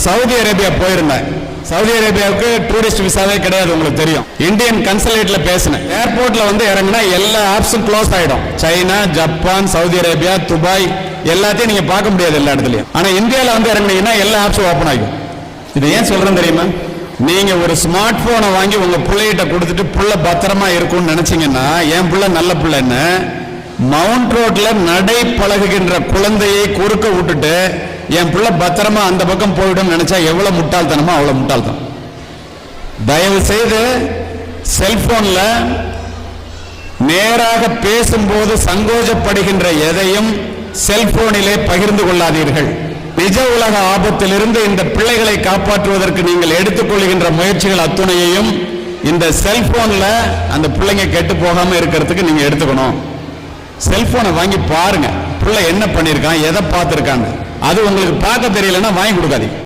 Saudi Arabia போயிருந்தேன். Saudi அரேபியாவுக்கு tourist விசாவே கிடையாது, உங்களுக்கு தெரியும். இந்தியன் கன்சுலேட்ல பேசினேன். ஏர்போர்ட்ல வந்து இறங்கினா எல்லா ஆப்ஸும் க்ளோஸ் ஆயிடும். China, Japan, Saudi Arabia, Dubai எல்லாத்தையும் நீங்க பார்க்க முடியாது எல்லா இடத்துலயும். ஆனா இந்தியாவில் வந்து இறங்கினீங்கன்னா எல்லா ஆப்ஸும் ஓப்பன் ஆகும். இது ஏன் சொல்றேன் தெரியுமா? நீங்க ஒரு ஸ்மார்ட் போனை வாங்கி உங்க பிள்ளைகிட்ட கொடுத்துட்டு புள்ள பத்திரமா இருக்கும்னு நினைச்சீங்கன்னா, என் புள்ள நல்ல பிள்ளைன்னு மவுண்ட் ரோட்ல நடை பழகுகின்ற குழந்தையை குறுக்க விட்டுட்டு என் பிள்ளை பத்திரமா அந்த பக்கம் போயிடும் நினைச்சா எவ்வளவு முட்டாள்தனமோ அவ்வளவு முட்டாள்தனம். தயவு செய்து செல்போன்ல நேராக பேசும்போது சங்கோஜப்படுகின்ற எதையும் செல்போனிலே பகிர்ந்து கொள்ளாதீர்கள். நிஜ உலக ஆபத்திலிருந்து இந்த பிள்ளைகளை காப்பாற்றுவதற்கு நீங்கள் எடுத்துக்கொள்கின்ற முயற்சிகள் அத்துணையையும் இந்த செல்போன்ல அந்த பிள்ளைங்க கெட்டு போகாம இருக்கிறதுக்கு நீங்க எடுத்துக்கணும். செல்போனை வாங்கி பாருங்க, பிள்ளை என்ன பண்ணிருக்கான், எதை பார்த்திருக்காங்க. அது உங்களுக்கு பார்க்க தெரியலன்னா வாங்கி கொடுக்காதீங்க.